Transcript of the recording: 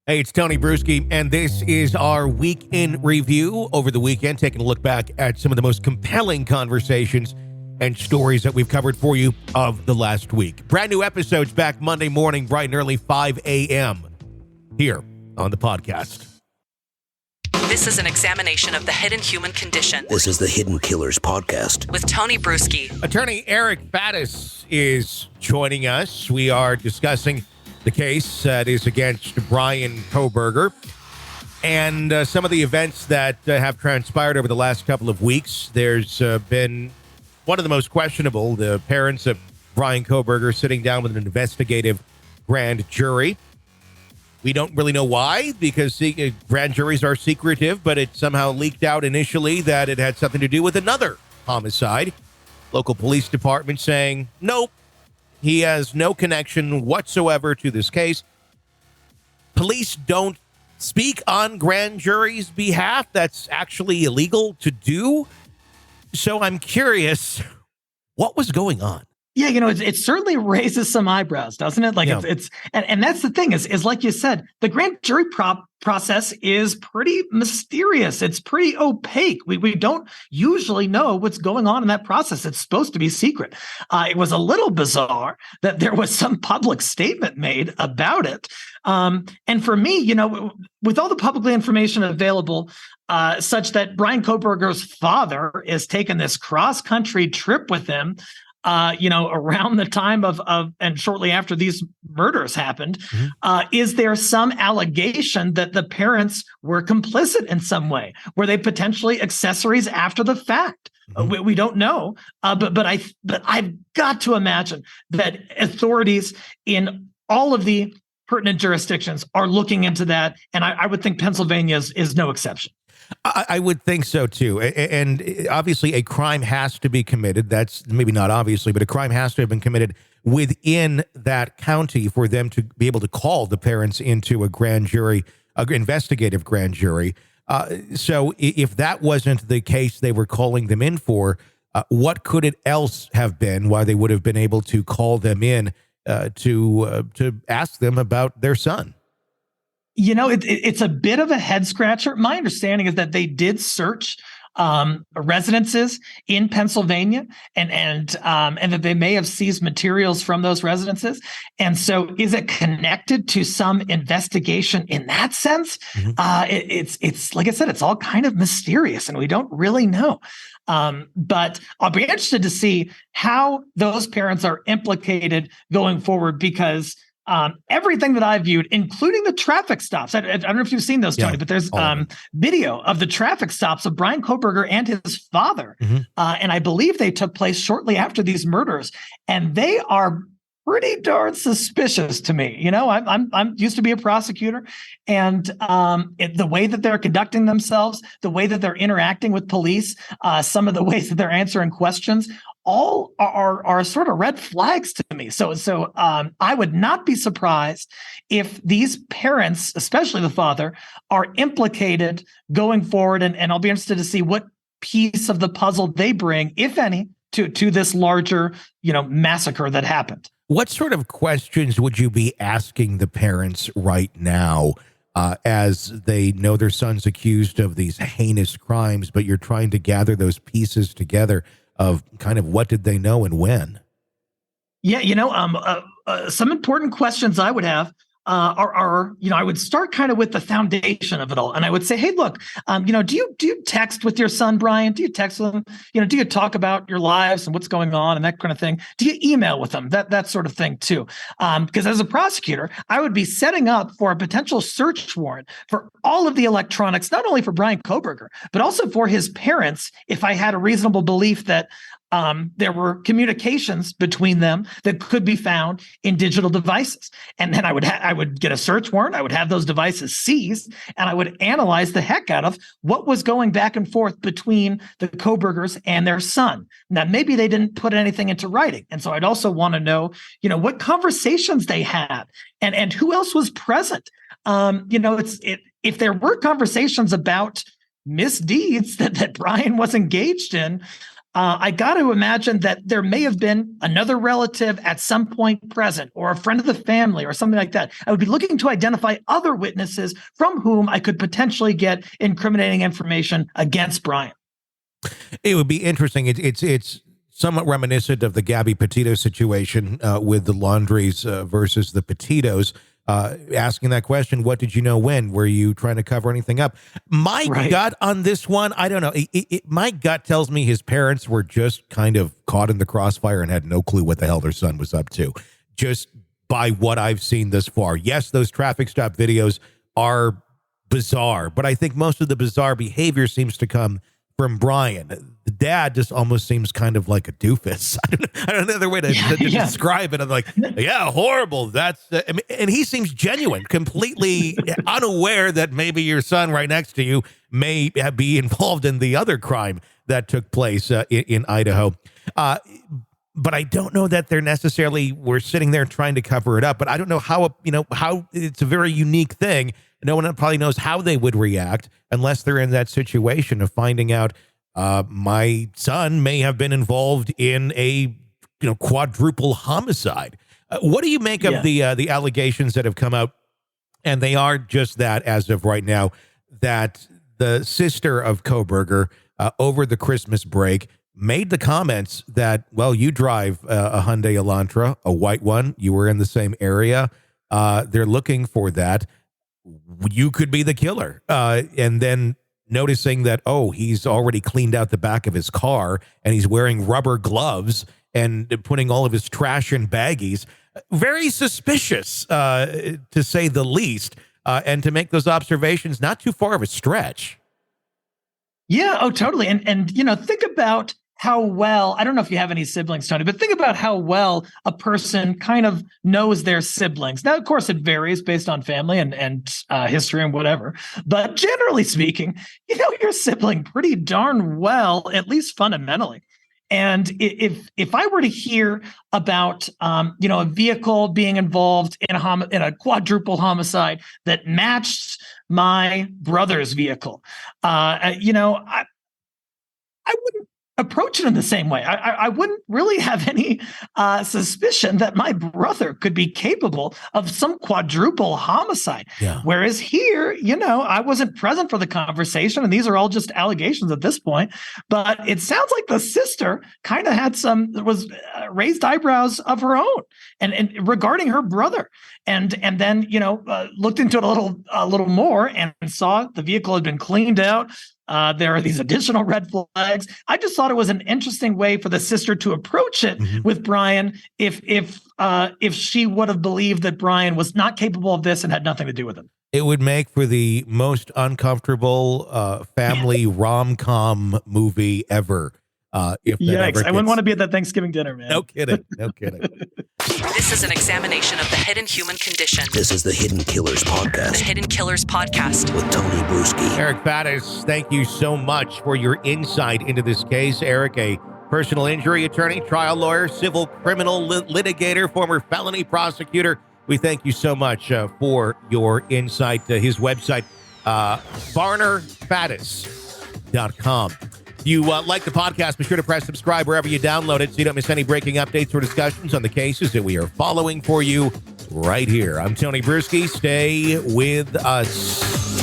Hey, it's Tony Bruschi, and this is our week in review over the weekend, taking a look back at some of the most compelling conversations and stories that we've covered for you of the last week. Brand new episodes back Monday morning, bright and early, 5 a.m. here on the podcast. This is an examination of the hidden human condition. This is the Hidden Killers podcast with Tony Bruschi. Attorney Eric Faddis is joining us. We are discussing the case that is against Bryan Kohberger and some of the events that have transpired over the last couple of weeks. There's been one of the most questionable, the parents of Bryan Kohberger sitting down with an investigative grand jury. We don't really know why, because grand juries are secretive, but it somehow leaked out initially that it had something to do with another homicide. Local police department saying, nope, he has no connection whatsoever to this case. Police don't speak on grand jury's behalf. That's actually illegal to do. So I'm curious, what was going on? Yeah, it certainly raises some eyebrows, doesn't it? Like, yeah. And that's the thing is like you said, the grand jury process is pretty mysterious. It's pretty opaque. We don't usually know what's going on in that process. It's supposed to be secret. It was a little bizarre that there was some public statement made about it. And for me, with all the public information available, such that Bryan Kohberger's father is taking this cross-country trip with him, around the time of and shortly after these murders happened, is there some allegation that the parents were complicit in some way? Were they potentially accessories after the fact? We don't know, but I've got to imagine that authorities in all of the pertinent jurisdictions are looking into that, and I would think Pennsylvania is no exception. I would think so, too. And obviously, a crime has to be committed. That's maybe not obviously, but a crime has to have been committed within that county for them to be able to call the parents into a grand jury, an investigative grand jury. So if that wasn't the case they were calling them in for, what could it else have been why they would have been able to call them in to ask them about their son? It's a bit of a head scratcher. My understanding is that they did search residences in Pennsylvania and that they may have seized materials from those residences. And so is it connected to some investigation in that sense? It's like I said, it's all kind of mysterious and we don't really know. But I'll be interested to see how those parents are implicated going forward, because everything that I viewed, including the traffic stops. I don't know if you've seen those, Tony, but there's video of the traffic stops of Bryan Kohberger and his father. And I believe they took place shortly after these murders. And they are pretty darn suspicious to me. I'm used to be a prosecutor, and the way that they're conducting themselves, the way that they're interacting with police, some of the ways that they're answering questions, all are sort of red flags to me. So I would not be surprised if these parents, especially the father, are implicated going forward. And I'll be interested to see what piece of the puzzle they bring, if any, to this larger, massacre that happened. What sort of questions would you be asking the parents right now as they know their son's accused of these heinous crimes, but you're trying to gather those pieces together of kind of what did they know and when? Yeah, some important questions I would have are I would start kind of with the foundation of it all. And I would say, hey, look, do you text with your son, Bryan? Do you text with him? Do you talk about your lives and what's going on and that kind of thing? Do you email with them? That sort of thing too. Because as a prosecutor, I would be setting up for a potential search warrant for all of the electronics, not only for Bryan Kohberger, but also for his parents, if I had a reasonable belief that there were communications between them that could be found in digital devices. And then I would get a search warrant. I would have those devices seized, and I would analyze the heck out of what was going back and forth between the Kohbergers and their son. Now, maybe they didn't put anything into writing. And so I'd also want to know, what conversations they had and who else was present. If there were conversations about misdeeds that Bryan was engaged in, I got to imagine that there may have been another relative at some point present, or a friend of the family, or something like that. I would be looking to identify other witnesses from whom I could potentially get incriminating information against Bryan. It would be interesting. It's somewhat reminiscent of the Gabby Petito situation with the Laundries versus the Petitos. Asking that question, what did you know when? Were you trying to cover anything up? My gut on this one, I don't know. My gut tells me his parents were just kind of caught in the crossfire and had no clue what the hell their son was up to, just by what I've seen thus far. Yes, those traffic stop videos are bizarre, but I think most of the bizarre behavior seems to come from Bryan. The dad just almost seems kind of like a doofus. I don't know another way to describe it. I'm like, yeah, horrible. That's and he seems genuine, completely unaware that maybe your son right next to you may be involved in the other crime that took place in Idaho. But I don't know that they're necessarily were sitting there trying to cover it up. But I don't know how it's a very unique thing. No one probably knows how they would react unless they're in that situation of finding out my son may have been involved in a quadruple homicide. What do you make of the allegations that have come out? And they are just that as of right now, that the sister of Kohberger over the Christmas break made the comments that, well, you drive a Hyundai Elantra, a white one. You were in the same area. They're looking for that. You could be the killer. And then noticing that, he's already cleaned out the back of his car and he's wearing rubber gloves and putting all of his trash in baggies. Very suspicious, to say the least. And to make those observations, not too far of a stretch. Yeah. Oh, totally. And think about how well, I don't know if you have any siblings, Tony, but think about how well a person kind of knows their siblings. Now, of course, it varies based on family and history and whatever. But generally speaking, you know your sibling pretty darn well, at least fundamentally. And if I were to hear about a vehicle being involved in a quadruple homicide that matched my brother's vehicle, I wouldn't approach it in the same way. I wouldn't really have any suspicion that my brother could be capable of some quadruple homicide. Yeah. Whereas here, I wasn't present for the conversation, and these are all just allegations at this point. But it sounds like the sister kind of was raised eyebrows of her own, and regarding her brother, and then looked into it a little more and saw the vehicle had been cleaned out. There are these additional red flags. I just thought it was an interesting way for the sister to approach it with Bryan if she would have believed that Bryan was not capable of this and had nothing to do with him. It would make for the most uncomfortable family rom-com movie ever. Yikes, I wouldn't want to be at that Thanksgiving dinner, man. No kidding. This is an examination of the hidden human condition. This is the Hidden Killers Podcast. The Hidden Killers Podcast. With Tony Bruschi. Eric Battis, thank you so much for your insight into this case. Eric, a personal injury attorney, trial lawyer, civil criminal litigator, former felony prosecutor. We thank you so much for your insight. His website, barnerfattis.com. If you like the podcast, be sure to press subscribe wherever you download it so you don't miss any breaking updates or discussions on the cases that we are following for you right here. I'm Tony Bruschi. Stay with us.